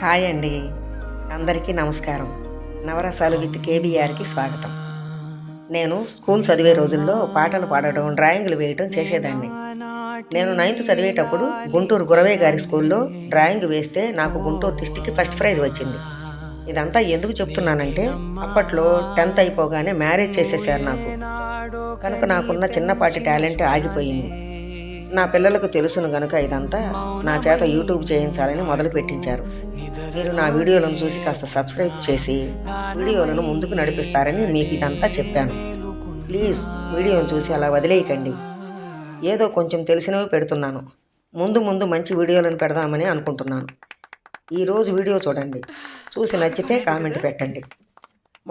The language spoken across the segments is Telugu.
హాయ్ అండి, అందరికీ నమస్కారం. నవరసాలు విత్ కేబీఆర్కి స్వాగతం. నేను స్కూల్ చదివే రోజుల్లో పాటలు పాడడం, డ్రాయింగ్లు వేయటం చేసేదాన్ని. నేను 9th చదివేటప్పుడు గుంటూరు గురవయ్య గారి స్కూల్లో డ్రాయింగ్ వేస్తే నాకు గుంటూరు డిస్టిక్కి ఫస్ట్ ప్రైజ్ వచ్చింది. ఇదంతా ఎందుకు చెప్తున్నానంటే, అప్పట్లో 10th అయిపోగానే మ్యారేజ్ చేసేసారు నాకు. కనుక నాకున్న చిన్నపాటి టాలెంట్ ఆగిపోయింది. నా పిల్లలకు తెలుసును గనుక ఇదంతా నా చేత యూట్యూబ్ చేయించాలని మొదలు పెట్టించారు. మీరు నా వీడియోలను చూసి కాస్త సబ్స్క్రైబ్ చేసి వీడియోలను ముందుకు నడిపిస్తారని మీకు ఇదంతా చెప్పాను. ప్లీజ్ వీడియోను చూసి అలా వదిలేయకండి. ఏదో కొంచెం తెలిసినవి పెడుతున్నాను. ముందు మంచి వీడియోలను పెడదామని అనుకుంటున్నాను. ఈరోజు వీడియో చూడండి, చూసి నచ్చితే కామెంట్ పెట్టండి.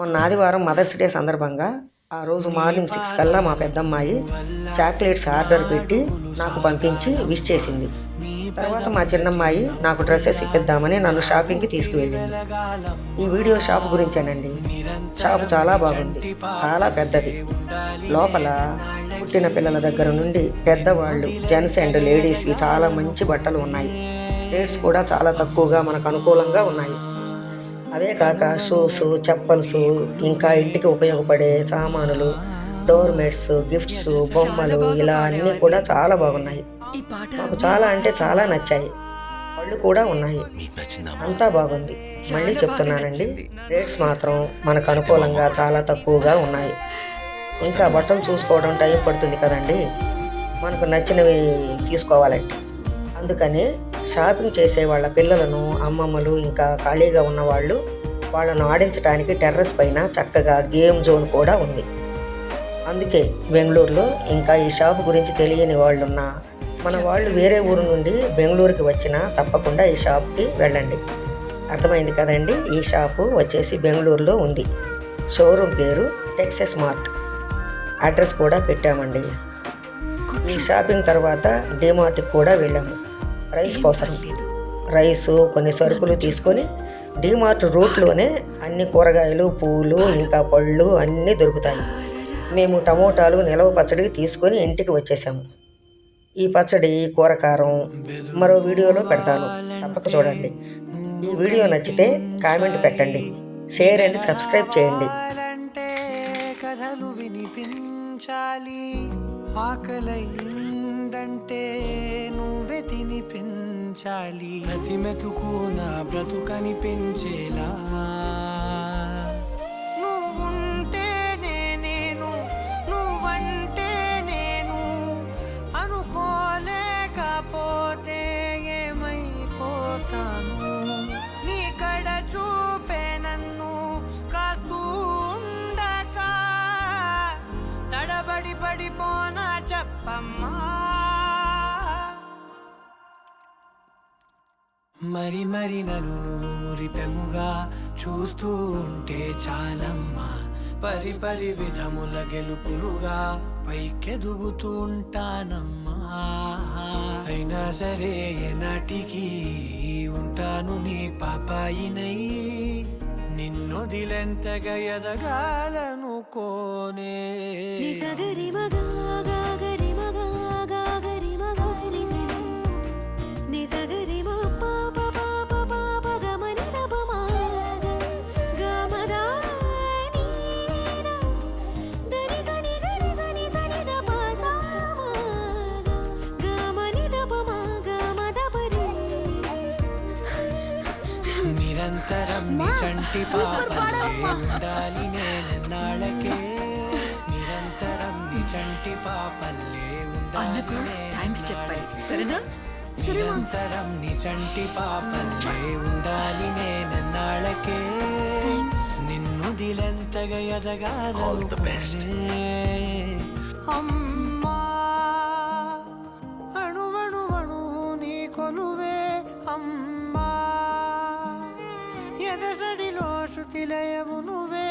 మొన్న ఆదివారం మదర్స్ డే సందర్భంగా ఆ రోజు మార్నింగ్ 6 కల్లా మా పెద్దమ్మాయి చాక్లెట్స్ ఆర్డర్ పెట్టి నాకు పంపించి విష్ చేసింది. తర్వాత మా చిన్నమ్మాయి నాకు డ్రెస్సెస్ ఇప్పిద్దామని నన్ను షాపింగ్కి తీసుకువెళ్ళింది. ఈ వీడియో షాప్ గురించేనండి. షాపు చాలా బాగుంది, చాలా పెద్దది. లోపల పుట్టిన పిల్లల దగ్గర నుండి పెద్దవాళ్ళు, జెంట్స్ అండ్ లేడీస్వి చాలా మంచి బట్టలు ఉన్నాయి. రేట్స్ కూడా చాలా తక్కువగా మనకు అనుకూలంగా ఉన్నాయి. అవే కాక షూస్, చెప్పల్స్, ఇంకా ఇంటికి ఉపయోగపడే సామానులు, డోర్మెట్స్, గిఫ్ట్స్, బొమ్మలు, ఇలా అన్నీ కూడా చాలా బాగున్నాయి. మాకు చాలా అంటే చాలా నచ్చాయి. పళ్ళు కూడా ఉన్నాయి. అంతా బాగుంది. మళ్ళీ చెప్తున్నానండి, రేట్స్ మాత్రం మనకు అనుకూలంగా చాలా తక్కువగా ఉన్నాయి. ఇంకా బట్టలు చూసుకోవడం టైం పడుతుంది కదండి, మనకు నచ్చినవి తీసుకోవాలంటే. అందుకని షాపింగ్ చేసే వాళ్ళ పిల్లలను, అమ్మమ్మలు, ఇంకా ఖాళీగా ఉన్నవాళ్ళు వాళ్ళను ఆడించడానికి టెర్రస్ పైన చక్కగా గేమ్ జోన్ కూడా ఉంది. అందుకే బెంగళూరులో ఇంకా ఈ షాపు గురించి తెలియని వాళ్ళున్నా, మన వాళ్ళు వేరే ఊరు నుండి బెంగళూరుకి వచ్చినా తప్పకుండా ఈ షాప్కి వెళ్ళండి. అర్థమైంది కదండి. ఈ షాపు వచ్చేసి బెంగళూరులో ఉంది. షోరూమ్ పేరు టెక్సస్ మార్ట్. అడ్రస్ కూడా పెట్టామండి. ఈ షాపింగ్ తర్వాత డిమార్ట్కి కూడా వెళ్ళాము రైస్ కోసం. రైసు, కొన్ని సరుకులు తీసుకొని డిమార్ట్ రూట్లోనే అన్ని కూరగాయలు, పూలు, ఇంకా పళ్ళు అన్నీ దొరుకుతాయి. మేము టమోటాలు నిలవ పచ్చడికి తీసుకొని ఇంటికి వచ్చేసాము. ఈ పచ్చడి, కూరకారం మరో వీడియోలో పెడతాను, తప్పక చూడండి. ఈ వీడియో నచ్చితే కామెంట్ పెట్టండి, షేర్ అండ్ సబ్స్క్రైబ్ చేయండి. కథలు వినిపించాలి, ఆకలైందంటే నువ్వే తినిపించాలి, ప్రతి మెతుకు నా బ్రతుకనిపించేలా. నువ్వుంటేనే నేను, నువ్వంటే నేను, అనుకోలేకపోతే ఏమైపోతాను. నీ కడ చూపే నన్ను కాస్తూ ఉండక తడబడి పడిపోనా చెప్పమ్మా. మరి నన్ను నువ్వు మురిపెముగా చూస్తూ ఉంటే చాలమ్మా. పరి విధముల గెలుపులుగా పైకెదుగుతూ ఉంటానమ్మా. అయినా సరే నాటికి ఉంటాను నీ పాపాయినై, నిన్నొదిలెంతగా ఎదగాలనుకోనే. నిరంతరం నీ చంటి పాపల్లే ఉండాలి నేనెన్నాళ్ళకే. నిరంతరం నీ చంటి పాపల్లే ఉండాలి నిరంతరం నీ చంటి పాపల్లే ఉండాలి నేనెన్నాళ్ళకే. నిన్ను దిలెంతగా ఎదగాలనుకోనే. అమ్మా అణువణువణు నీ కొలువే అమ్మా. ఎదసడిలో శృతిలయవు నువ్వే